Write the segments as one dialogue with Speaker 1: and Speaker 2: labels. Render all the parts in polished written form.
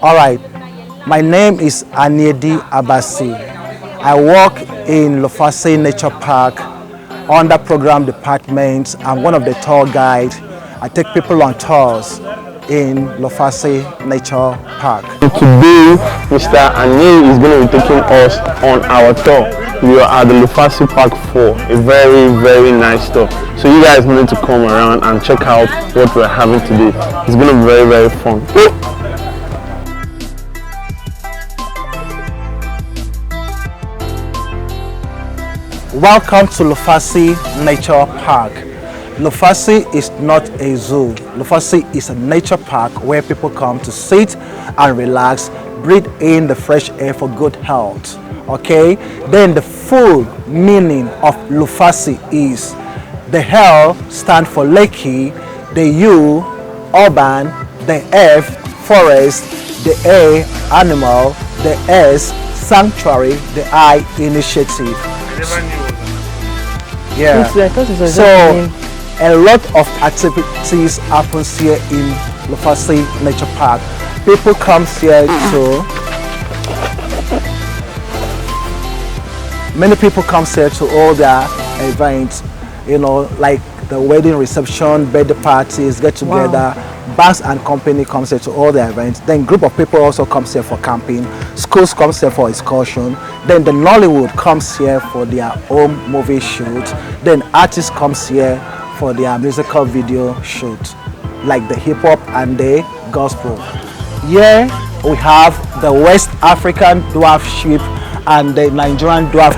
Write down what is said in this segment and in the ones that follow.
Speaker 1: All right, my name is Aniedi Abasi. I work in LUFASI Nature Park under program department. I'm one of the tour guides. I take people on tours in LUFASI Nature Park.
Speaker 2: Today, Mr. Aniedi is going to be taking us on our tour. We are at the LUFASI Park 4, a very nice tour. So you guys need to come around and check out what we're having today. It's going to be very fun.
Speaker 1: Welcome to LUFASI Nature Park. LUFASI is not a zoo. LUFASI is a nature park where people come to sit and relax, breathe in the fresh air for good health. Okay? Then the full meaning of LUFASI is the L stands for Lekki, the U, urban, the F, forest, the A, animal, the S, sanctuary, the I, initiative. Yeah. So a lot of activities happens here in LUFASI Nature Park. People come here many people come here to all their events, you know, like the wedding reception, birthday parties, get together. Wow. Banks and company comes here to all the events. Then group of people also comes here for camping. Schools comes here for excursion. Then the Nollywood comes here for their home movie shoot. Then artists comes here for their musical video shoot, like the hip hop and the gospel. Here we have the West African dwarf sheep and the Nigerian dwarf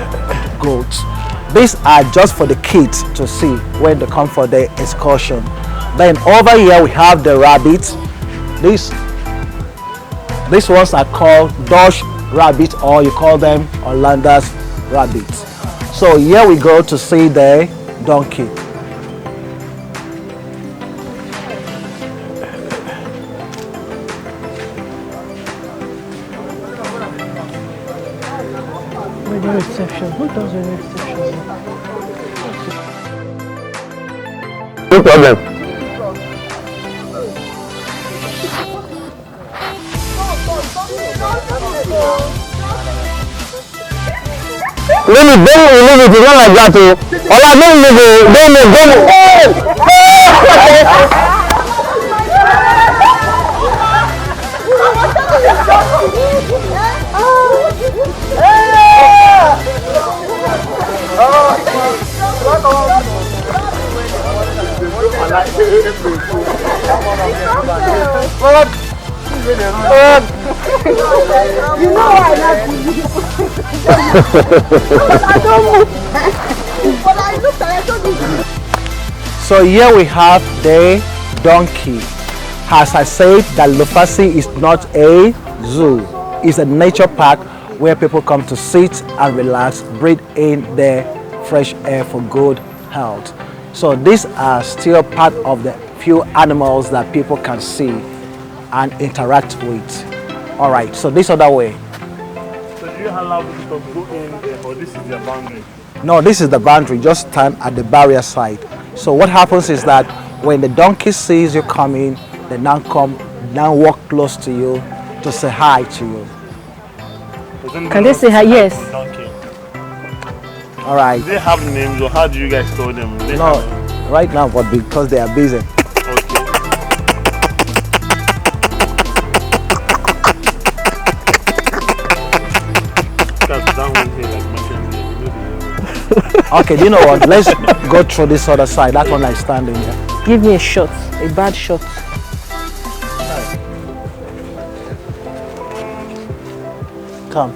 Speaker 1: goats. These are just for the kids to see when they come for the excursion. Then over here we have the rabbits. These ones are called Dutch rabbits, or you call them Hollandaise rabbits. So here we go to see the donkey.
Speaker 3: Wedding reception. Who does wedding reception?
Speaker 2: No problem. Leave it, it's not like that. All I don't
Speaker 3: You know I love you.
Speaker 1: So here we have the donkey. As I said, that LUFASI is not a zoo. It's a nature park where people come to sit and relax, breathe in the fresh air for good health. So these are still part of the few animals that people can see and interact with. All right, so this other way.
Speaker 2: So do you allow people to go in there, or this is their boundary?
Speaker 1: No, this is the boundary. Just stand at the barrier side. So what happens is that when the donkey sees you coming, they now walk close to you to say hi to you.
Speaker 3: Can they say hi? Yes.
Speaker 2: Donkey.
Speaker 1: All right.
Speaker 2: Do they have names, or how do you guys call them?
Speaker 1: No, right now, but because they are busy. Okay, you know what? Let's go through this other side. That one I'm standing here.
Speaker 3: Give me a shot, a bad shot.
Speaker 1: Come.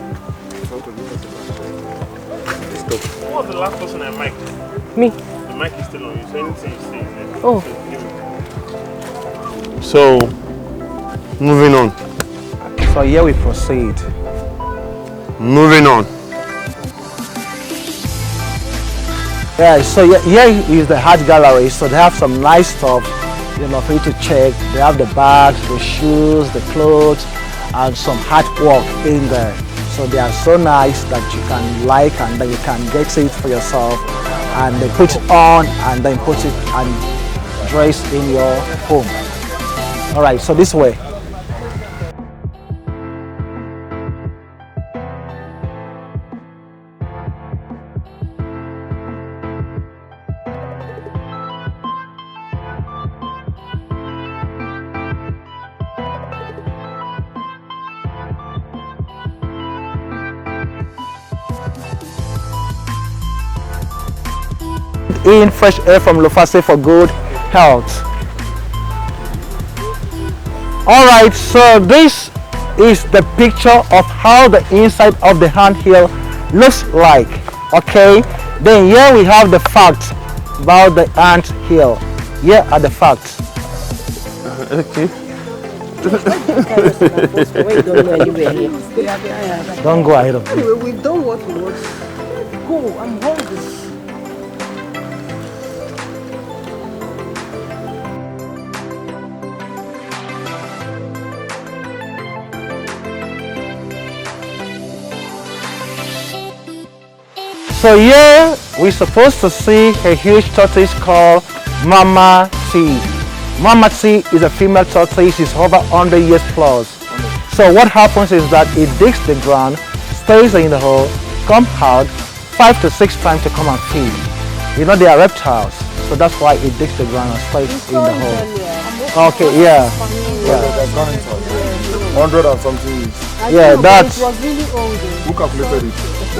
Speaker 2: Who was the last person I mic'd?
Speaker 3: Me.
Speaker 2: The mic is still on you, so anything you say is there.
Speaker 3: Oh.
Speaker 2: So, moving on.
Speaker 1: So here we proceed.
Speaker 2: Moving on.
Speaker 1: Yeah, so here is the art gallery. So they have some nice stuff, you know, for you to check. They have the bags, the shoes, the clothes, and some artwork in there. So they are so nice that you can like, and then you can get it for yourself, and they put it on and then put it and dress in your home. All right, so this way. in fresh air from LUFASI for good health. Alright, so this is the picture of how the inside of the anthill looks like. Okay, then here we have the facts about the anthill. Here are the facts.
Speaker 2: Okay.
Speaker 1: Don't go ahead of me.
Speaker 3: Anyway, we don't want to watch. Go, I'm hungry.
Speaker 1: So here we're supposed to see a huge tortoise called Mama T. Mama T is a female tortoise, is over 100 years plus. So what happens is that it digs the ground, stays in the hole, comes out 5 to 6 times to come and feed. You know, they are reptiles, so that's why it digs the ground and stays in the hole. Okay, yeah.
Speaker 4: 100 and something years.
Speaker 1: Yeah, that's,
Speaker 3: It was really old.
Speaker 4: Who calculated it?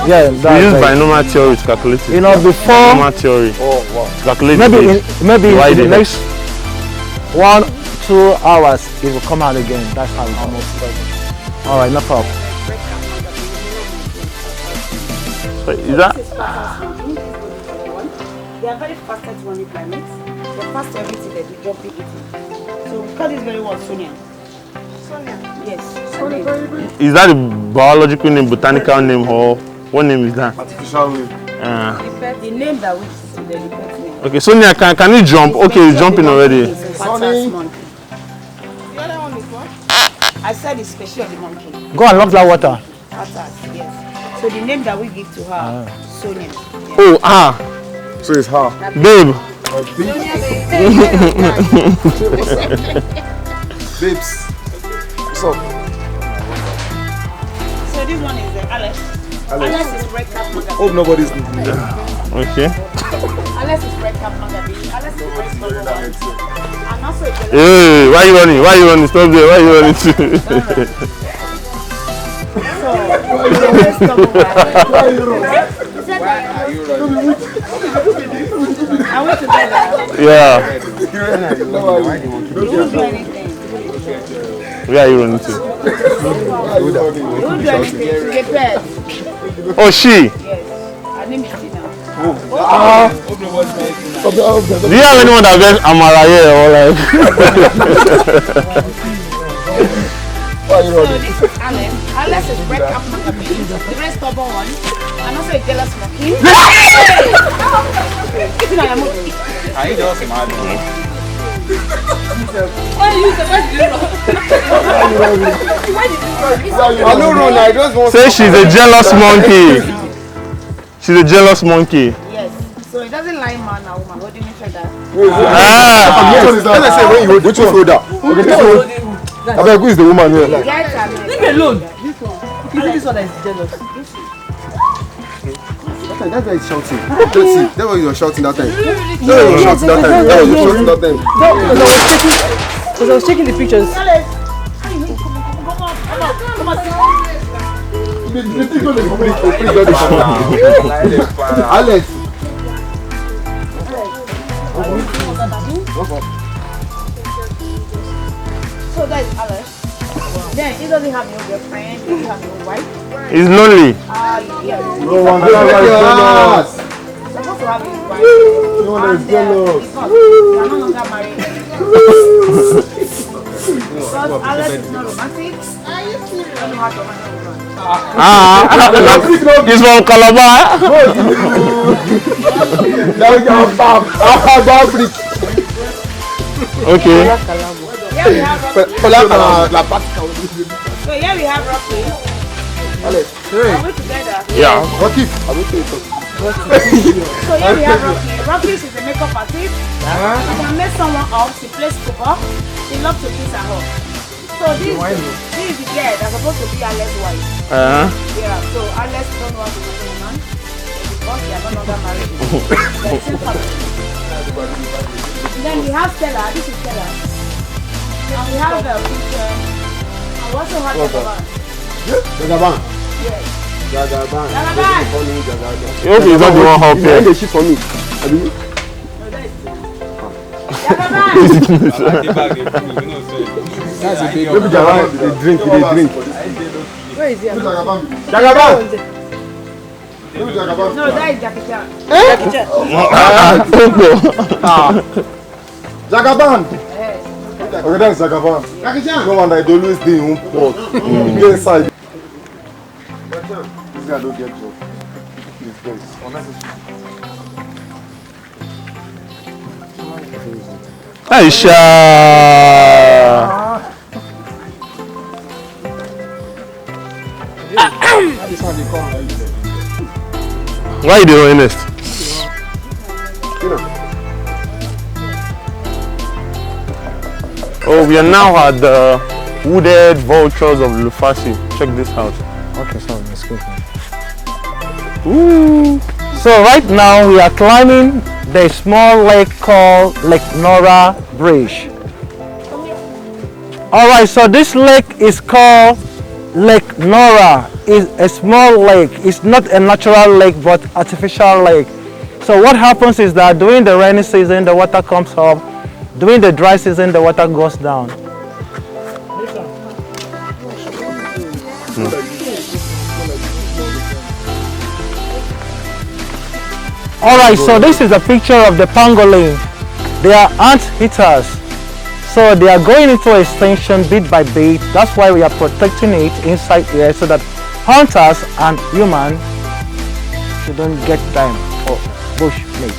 Speaker 1: yeah,
Speaker 2: We use
Speaker 1: that's like,
Speaker 2: binomial theory to calculate it.
Speaker 1: you know, before,
Speaker 2: Binomial theory
Speaker 4: Oh, wow.
Speaker 2: to calculate
Speaker 1: maybe
Speaker 2: the
Speaker 1: in,
Speaker 2: age.
Speaker 1: maybe
Speaker 2: Why
Speaker 1: in the
Speaker 2: they-
Speaker 1: next 1-2 hours it will come out again. That's how it almost does. All right, no problem.
Speaker 2: Wait, is that?
Speaker 5: They are very fast at running primates. They're fast to everything that they jump eating. So we call this very word Sonia. Sonia? Yes. Sonia.
Speaker 2: Is that the biological name, botanical name, or what name is that?
Speaker 4: Artificial name.
Speaker 5: The name that we use to the pet name.
Speaker 2: Okay, Sonia, can you jump? Okay, he's jumping already.
Speaker 5: Sonny. Monkey. The other one is what? I said it's special of the monkey.
Speaker 1: Go and lock that water.
Speaker 5: Patas, yes. So the name that we give to her, Sonia.
Speaker 2: Oh,
Speaker 4: So it's her.
Speaker 2: babe.
Speaker 4: Babes. What's up?
Speaker 5: So this one is Alex. Alex is red cap magazine.
Speaker 4: Hope nobody's
Speaker 2: Okay.
Speaker 5: Alex is red cap magazine. Alex is red number one. And also a yellow.
Speaker 2: Hey, why you running? Why you running? Stop there. Why you running to?
Speaker 5: So, the red number one. Are we together?
Speaker 2: Yeah.
Speaker 5: You won't do anything.
Speaker 2: Where are you running to?
Speaker 5: You won't do anything. She's a pet.
Speaker 2: Oh, she.
Speaker 5: Yes. Her name is Tina.
Speaker 2: Do you have anyone that wears Amara here or like?
Speaker 4: Why you
Speaker 5: So
Speaker 4: running?
Speaker 5: this is Alex. Alex is red cap magazine. The very stubborn one. And also a jealous monkey. Tina, I'm okay.
Speaker 6: Are you just mad?
Speaker 4: I don't run, I just want
Speaker 2: Say she's a jealous monkey. She's a jealous monkey.
Speaker 5: Yes. So it doesn't lie man or woman. What do you mean by that?
Speaker 2: Ah.
Speaker 4: Which one is that? Let's say when you hold which one hold that? Okay, this one. I beg, who is the woman here?
Speaker 5: Guys are
Speaker 3: Leave me alone. This one that is jealous.
Speaker 4: That guy is shouting. Let's see. That was you were shouting that time. That was you were shouting that time. That was you shouting that time.
Speaker 3: Because I was checking the pictures.
Speaker 4: Alex.
Speaker 5: So that is Alex. Then he doesn't have no girlfriend, he doesn't have no wife.
Speaker 2: He's lonely.
Speaker 5: Yes.
Speaker 4: No one is jealous.
Speaker 5: Supposed to have his wife.
Speaker 4: No one is jealous.
Speaker 5: Because they are no longer married. Because Alex is not romantic. I don't know how to handle woman.
Speaker 2: He's from Calabar.
Speaker 4: Now we are back.
Speaker 2: Okay.
Speaker 5: Here we have Rocky. So here we have Rocky.
Speaker 4: Alex.
Speaker 5: Are we together?
Speaker 2: Yeah.
Speaker 4: Rocky.
Speaker 5: So here we have Rocky. Rocky is a makeup artist. She can make someone up. She plays football. She loves to kiss and hug. So this is the girl that's supposed to be Alex's wife. Yeah. So Alex don't know how to handle a man because they are no longer married. They're the same family. Then we have Stella. This is Stella. And we have Future. And we also have Jagaban.
Speaker 4: Jagaban.
Speaker 5: Yes.
Speaker 4: Jagaban.
Speaker 5: Jagaban.
Speaker 2: You hope he's not the one help
Speaker 4: Behind
Speaker 2: here.
Speaker 4: the shit for me. That's a big maybe they drink.
Speaker 3: Where is he?
Speaker 4: Jagaban.
Speaker 5: No, that is Jackie Chan.
Speaker 4: Jagaban. Okay, that's Jagaban. Jackie Chan. No one that always do in pot. Get inside. This guy don't get job. This guy is unnecessary.
Speaker 2: Aisha. Why are you doing this? Oh, we are now at the wooded vultures of LUFASI. Check this out.
Speaker 1: Okay, sorry, excuse me. Ooh. So right now we are climbing the small lake called Lake Nora Bridge. Alright, so this lake is called Lake Nora. It's a small lake. It's not a natural lake but artificial lake. So what happens is that during the rainy season the water comes up. During the dry season the water goes down. Alright, so this is a picture of the pangolin. They are ant eaters. So they are going into extinction bit by bit. That's why we are protecting it inside here so that hunters and humans shouldn't get them for bush meat.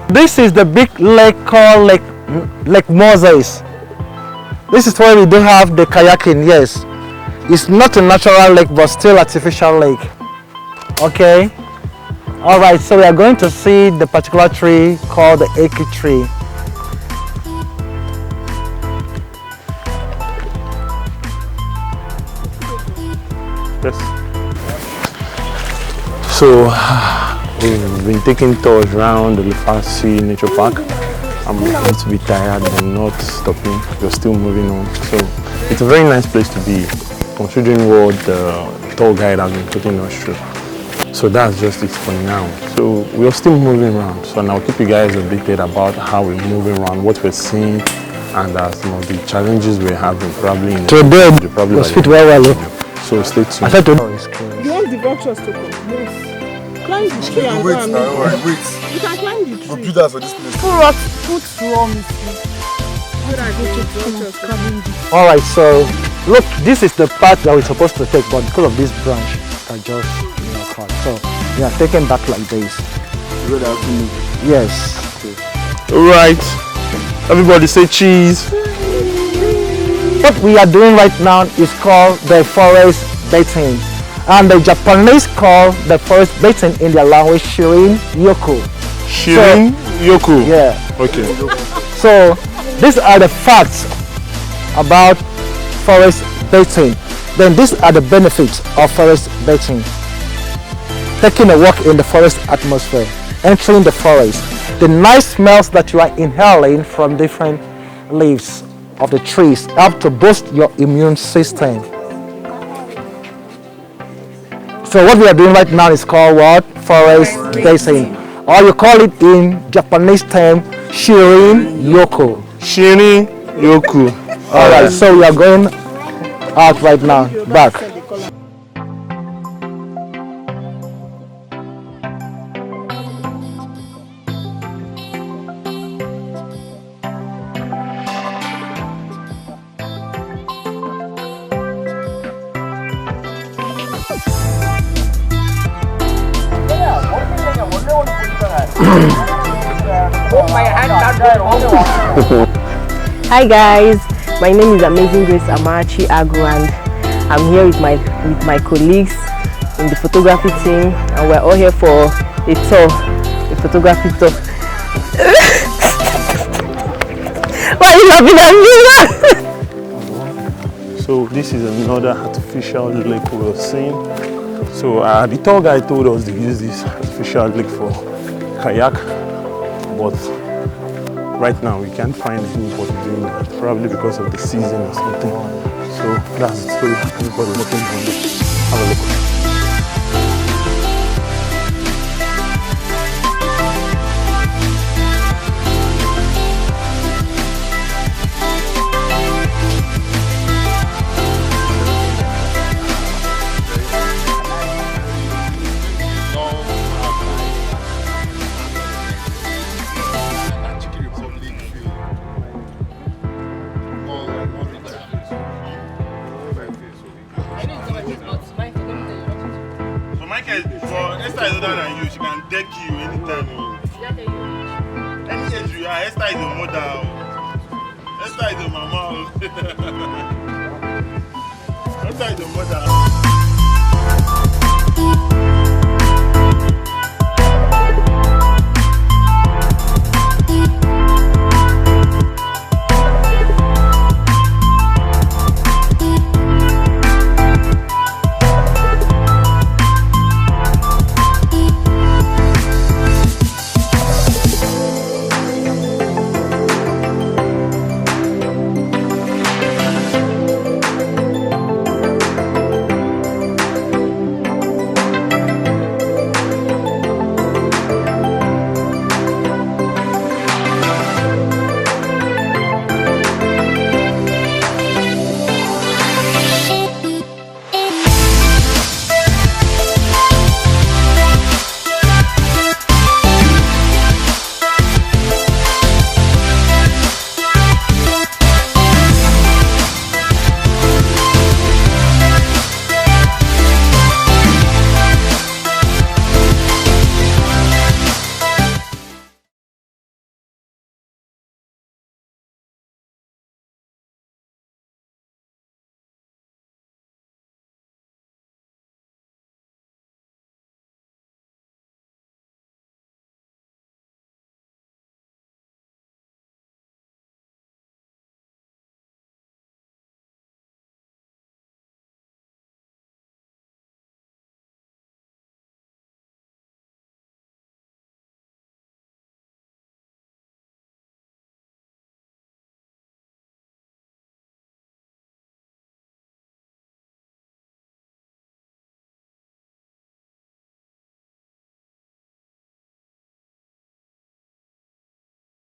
Speaker 1: This is the big lake called Lake Moses. This is where we do have the kayaking, yes. It's not a natural lake but still artificial lake. Okay. Alright, so we are going to see the particular tree called the Lekki tree.
Speaker 2: Yes. So we've been taking tours around the LUFASI Nature Park. I'm going to be tired but not stopping. We're still moving on. So it's a very nice place to be, considering what the tour guide has been taking us through. So that's just it for now. So we're still moving around. So I'll keep you guys updated about how we're moving around, what we're seeing, and some of the challenges we're having probably in
Speaker 1: Today was fit well.
Speaker 2: So stay tuned.
Speaker 3: You want the vultures to come? Yes. Climb the tree and
Speaker 4: Wait
Speaker 3: go and
Speaker 4: now,
Speaker 3: meet them.
Speaker 4: wait.
Speaker 3: You can climb the tree.
Speaker 4: Computers for this place.
Speaker 3: Put raw meat.
Speaker 1: Alright, so look, this is the path that we're supposed to take, but because of this branch that just cut. So we are taking back like this. Yes.
Speaker 2: Alright. Everybody say cheese.
Speaker 1: What we are doing right now is called the forest bathing. And the Japanese call the forest bathing in their language Shirin Yoku.
Speaker 2: Shirin Yoku.
Speaker 1: Yeah.
Speaker 2: Okay.
Speaker 1: So these are the facts about forest bathing. Then these are the benefits of forest bathing. Taking a walk in the forest atmosphere, entering the forest, the nice smells that you are inhaling from different leaves of the trees help to boost your immune system. So what we are doing right now is called what? Forest bathing. Or you call it in Japanese term Shirin Yoku.
Speaker 2: Shirin Yoku.
Speaker 1: Alright, so we are going out right now, back.
Speaker 3: Hi guys, my name is Amazing Grace Amachi Agu and I'm here with my colleagues in the photography team and we're all here for a tour, a photography tour. Why are you laughing at me?
Speaker 2: So this is another artificial lake we were seeing. So the tour guide told us to use this artificial lake for kayak, but right now we can't find anybody doing that, probably because of the season or something. So So that's the story. Everybody looking for it. Have a look.
Speaker 6: Esther is older than you. She can deck you anytime. Any age you are, Esther is your mother. Esther is your mama. Esther is your mother.